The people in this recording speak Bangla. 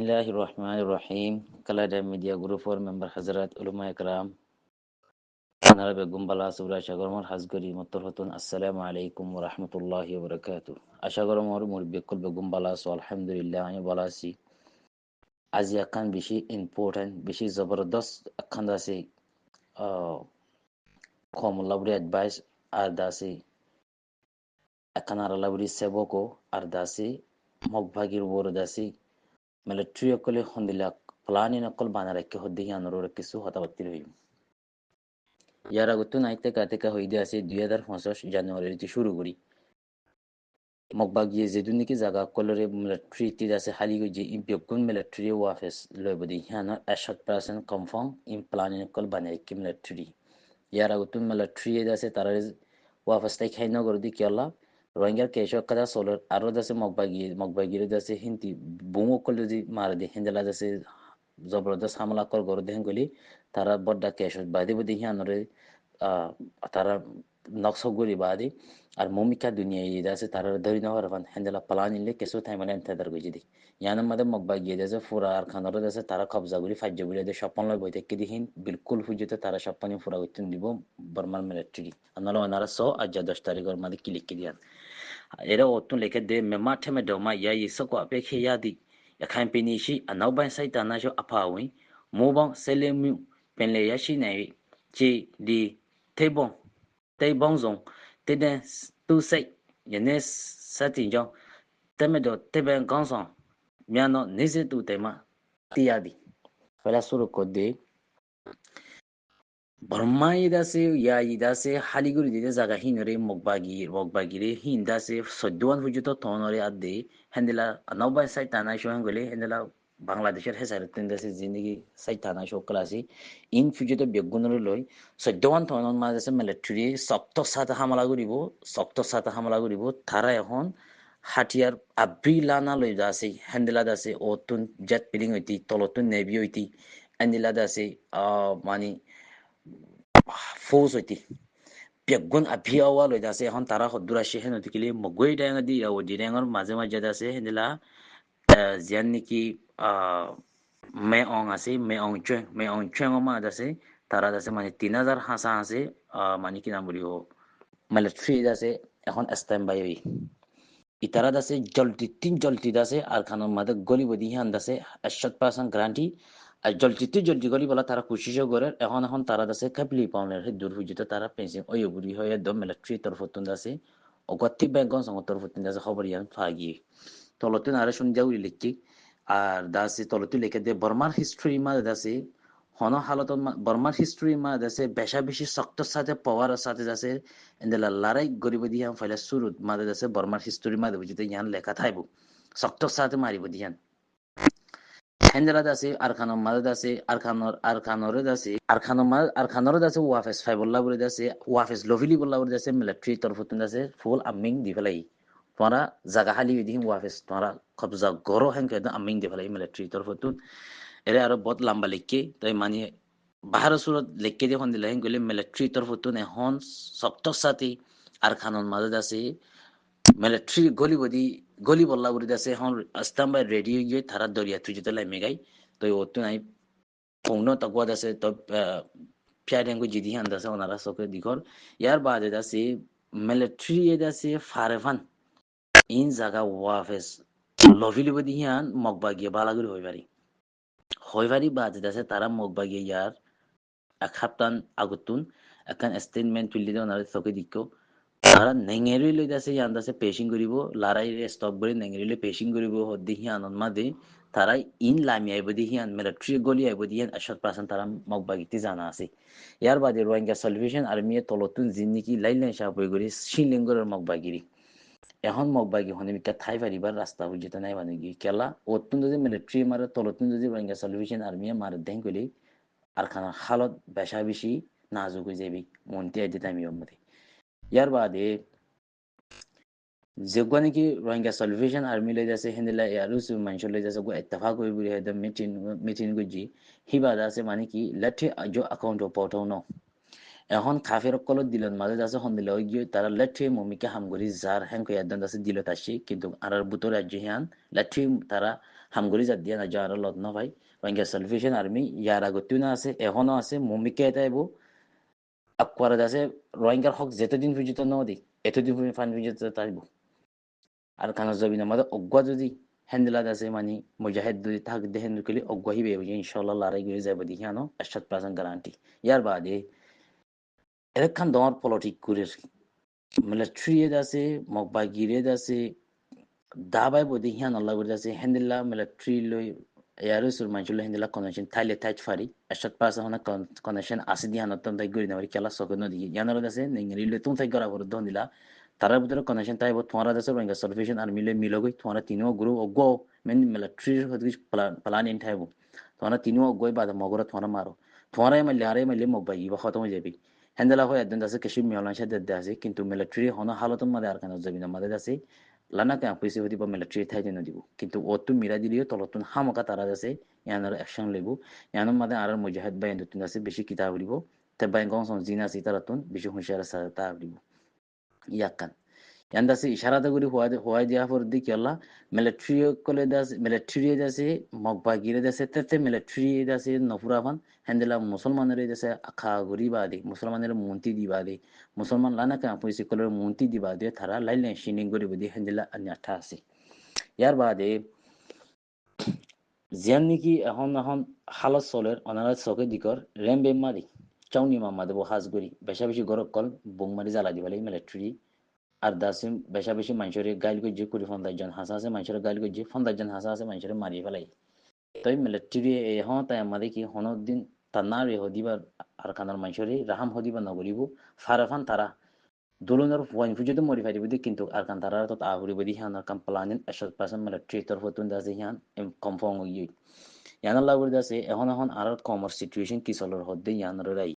Bismillahirrahmanirrahim. Kalada Media Group for member Hazrat Ulama Ikram. Honorable Gumbala Surah Shagormor Hasguri Motorhotun. Assalamu alaikum wa rahmatullahi wa barakatuh. Ashagormor Murbekul Gumbala, so Alhamdulillah, Balasi. Asia kan bishi important, bishi Zabardast Kandasi common lovely advice Ardasi Akanara Lavri Seboko Ardasi Mogbagir Wordasi Military Kole Hondila Plani Nakol Banareke Hodian Rorkisu Hatabatir. ইয়ার আগতো নাইতে কাতেকা হইদে আছে 2025 জানুয়ারিতে শুরু করি মগবাগিয়ে যেদুনিকে জায়গা কলরে মিলিটারি আছে হালি গই ইম্পিয়কুন মিলিটারি ওয়াফেস লবদি হানা 100% কনফার্ম ইন প্ল্যানিং কল বানাই কি মিলিটারি ইয়ার আগতো মিলিটারি আছে তার ওয়াফেস তাই খাইন করদি কিয়ালা রোহিঙ্গার কেশক কাদা সোলার আরো দাসে মগবাগিয়ে দাসে হিন্দি বুমো কল দি মার দি হিন্দলা দাসে জবরদস্ত হামলা কর গর দেন গলি তারা বড় কেশক বাদি বদি হানরে তারা নকশগুরি বাদি আর মমিকা দুনিয়া ইদা আছে তারা ধরি না হরফান হেন্দলা পালানিলে কেসো থাইমানে এন্তাদার গজি দি ইয়ানা মাদে মগবা গিয়ে দেছে ফুরা আর খানর দেছে তারা কবজাগুলি ফাজ্জগুলি দে স্বপ্ন লয় বইতে কি দিহিন বিলকুল ফুজতে তারা স্বপ্ন ফুরা হইতেন দিব বর্মার মিলিটারি আনালো ওনারা 100 আজ 10 তারিখের মধ্যে ক্লিক কি দিয়ান এরা অতুন লেখে দে মেমা ঠেমে দমা ইয়া ইসকো আপেক্ষে ইয়াদি এখান পেনিশি আনাউবাই সাইতানা জো আপাউই মোবাং সেলেমু পেনলে ইয়াশি নাই জি দি Tây bông rồng tây đen tu xây nhà nên sát tình cho tây mới được tây bên con sòng nhà nó nên sẽ tu tây mà tia đi phải là số code de Burma ida se ya ida se haliguri de zaga hinore mogbagi re hinda se sodwan hujuto tonore adde hendela anoba saitana shohangole hendela বাংলাদেশের হেসারতেন দেশে জিন্দগি সাইতানা শোকলাসি ইন ফিউচারতে বেগুনর লই সদ্যওয়ান থনন মাঝে মিলিটারি সপ্ত সাথে হামলা করিব তারা এখন হাতিয়ার আব্রি লানা লই দাসে হ্যান্ডেলা দাসে ওতুন জেট পিলিং হইতি তলতুন নেভি হইতি হ্যান্ডেলা দাসে মানে ফৌজ হইতি বেগুন আভিয়াওয়া লই দাসে এখন তারা হদ্দুরাশি হেন হইতিকিলি মগৈ ডাঙা দি ওদি ডাঙর মাঝে মাঝে দাসে হ্যান্ডেলা জিয়ান নেকি মেয়ং আছে মেয়ং চুং মা আছে তারা আছে মানে 3000 হাসা আছে মানে কি নাম বলিব মিলিটারি আছে এখন স্ট্যান্ড বাই হই ইতারা আছে জলটি আছে আর খানের মধ্যে গলি বদি হান আছে 100% গ্যারান্টি আর জলদি গলি বলা তারা কোশিশ করে এখন তারা আছে কাপলি পাউনের দূর হইতে তারা পেন্সিং ওই বুড়ি হয়ে একদম মিলিটারি তরফতুন আছে অগতি ব্যাংকন সঙ্গ তরফতুন আছে খবর ইয়ান ফাগি তলতুন আরে শুন যাও লিখি আর দাসে তলতু লিখে দে বর্মার হিস্ট্রি মা দাসে হন হালত বর্মার হিস্ট্রি মা দাসে বেশা বেশি শক্ত সাথে পাওয়ার সাথে দাসে এন্দেলা লড়াই গরিব দিয়ান ফাইলা শুরু মা দাসে বর্মার হিস্ট্রি মা বুঝিতে ইয়ান লেখা থাইবো শক্ত সাথে মারিব দিয়ান হেন্দেলা দাসে আরখানর দাসে ওয়াফেস ফাইবল্লা বলে দাসে ওয়াফেস লভিলি বল্লা বলে দাসে মিলিটারি তরফতুন দাসে ফুল আমিং দি ফেলাই তোমরা জায়গা হালি দিহিম ওয়াফেস তোমরা কবজা গরো হেন কেদা আমিং দি ফেলাই মিলিটারি তরফতুন এরে আরো বহুত লম্বা লিখকে তাই মানে বাহার সুরত লিখকে যখন দিলে হেন গলে মিলিটারি তরফতুন এখন শক্ত সাথে আরখানর মাঝে দাসে মিলিটারি গলি বল্লা বলে দাসে এখন আস্তাম বাই রেডি গিয়ে তারা দরিয়া তুই যেতে লাইমে গাই তো ওতো নাই পৌনো তকুয়া দাসে তো পিয়ারেঙ্গু জিদি হান দাসে ওনারা সকে দিঘর ইয়ার বাদে দাসে মিলিটারি দাসে ফারেভান ইন জায়গা ওয়াফেস লভিলি বদি হিয়ান মগবাগিয়ে বালাগুড়ি হইবারি বাদে দাসে তারা মগবাগিয়ে ইয়ার এক হাপ্তান আগুতুন এখন স্টেটমেন্ট তুলি দিয়ে ওনারা সকে দিকো তারা নেঙেরি লৈ দাসে ইয়ান দাসে পেশিং করিব লড়াই স্টপ করে নেঙেরি লৈ পেশিং করিব হদ্দি হিয়ান মাদে তারা ইন লামি আইব দি হিয়ান মিলিটারি গলি আইব দি হিয়ান 100% তারা মগবাগিতে জানা আছে ইয়ার বাদে রোহিঙ্গা সলিউশন আর্মিয়ে তলতুন জিন্নিকি লাইলাইন সাপ হয়ে গড়ি শ্রীলিঙ্গরের মগবাগিরি এখন মগবাগি হনে বিকা থাই পারিবার রাস্তা বুঝতে নাই মানে কি কেলা অতুন যদি মিলিটারি মারে তলতুন যদি রোহিঙ্গা সলিউশন আর্মিয়ে মারে দেন কইলি আর খানা হালত বেশা বেশি নাজুক হয়ে যাবি মনতে আইতে টাইমিয়র মধ্যে ইয়ার বাদে যেগুলো নাকি রোহিঙ্গা সলিউশন আর্মি লৈ যাচ্ছে হেন্দিলা ইয়ারুসু মানুষ লৈ যাচ্ছে গো ইত্তেফাক হয়ে বুড়ি হেদম মিটিং গুজি হিবাদ আছে মানে কি লেটে আজো অ্যাকাউন্ট পটাও ন এখন কাফের কলত দিলেন মাঝে যাচ্ছে হন্দিলে ওই গিয়ে তারা লেট্রি মমিকে হামগরি যার হ্যাঙ্ক ইয়াদান আছে দিল তাসি কিন্তু আর বুতর রাজ্য হিয়ান লেট্রি তারা হামগরি যার দিয়া না যা আর লত না ভাই ওয়াঙ্গা সালভেশন আর্মি ইয়ার আগতেও না আছে এখনো আছে মমিকে এটাইবো আকওয়ারা আছে রোহিঙ্গার হক যেতদিন পর্যন্ত ন দি এতদিন পর্যন্ত ফান পর্যন্ত তাইব আর কানা জবিন আমাদের অজ্ঞা যদি হ্যান্ডেলাদ আছে মানে মুজাহিদ যদি থাক দেহেন কলি অজ্ঞা হিবে ইনশাআল্লাহ লড়াই করে যাবে দেখি আনো 100% গ্যারান্টি ইয়ার বাদে এখান দর পলিটিক করে মিলিটারি আছে মকবাগিরে আছে দাবাই বদি হিয়ান আল্লাহ করে আছে হ্যান্ডেলা মিলিটারি লই ইয়ারো সুর মানচুল হ্যান্ডেলা কনেকশন থাইলে থাইচ ফারি 100% হনা কনেকশন আছে দিহান তম তাই গরি নাওরি খেলা সকন দি ইয়ানর আছে নিংরি লে তুম তাই গরা বর দন দিলা তারার ভিতরে কনেকশন তাই বত তোমারা আছে রঙা সালভেশন আর্মি লে মিলগই তোমারা তিনো গ্রুপ অগো মেন মিলিটারি হদি প্লান ইন থাইবো তোমারা তিনো অগই বাদ মগরা তোমারা মারো তোমারা মারলে আরে মারলে মকবাগি বা খতম হয়ে যাবে হ্যান্ডেলা হয় একদম আছে কেশি মিয়ালান সাথে আছে কিন্তু মিলিটারি হনা হালতন মাদে আর কানা জবিনা মাদে আছে লানা কে পয়সা হদি বা মিলিটারি থাই দেন দিব কিন্তু অতু মিরা দিলিও তলতুন হামকা তারা আছে ইয়ানার অ্যাকশন লইব ইয়ানোর মাদে আর মুজাহিদ বাই এন্ডতুন আছে বেশি কিতাব দিব তে বাই গং সং জিনা সিতারাতুন বেশি হুঁশিয়ার সাথে দিব ইয়াকান yandase isharada guri huwa dia for di kyalla military kole das military dase mokba gire dase tete military dase nofuravan hendela musulmanere dase akha guri badi musulmanere munti di badi musulman lana ka poisi kole munti di badi thara laile shining guri badi hendela anyatha ase yar bade জিয়ান নাকি এখন হালত চলের অনারা চকে দিকর রেম বেম মারি চাউনি মামা দেবো হাজ গরি বেশা বেশি গরক কল বুং মারি জ্বালা দিবালাই মিলিটারি আর দাসিম বেশা বেশি মানুষের গাইল গজ্জে কুড়ি 50 জন হাসা আছে মানুষের গাইল গজ্জে 50 জন হাসা আছে মানুষের মারিয়ে ফেলাই তাই মিলিটারি এখন তাই আমাদের কি হনদিন তান্না রে হদিবার আর কানার মানুষের রাহাম হদিবার নগরিব ফারাফান তারা দোলনের ওয়াইন ফুজুতে মডিফাই দিব কিন্তু আর কান তারা তো আহুরি বদি হান আর কাম প্লানিং 100% মিলিটারি তরফ তুন দাসে হান কনফার্ম হই ইয়ান আল্লাহ করে দাসে এখন আর কমার্স সিচুয়েশন কি চলর হদ্দে ইয়ান রে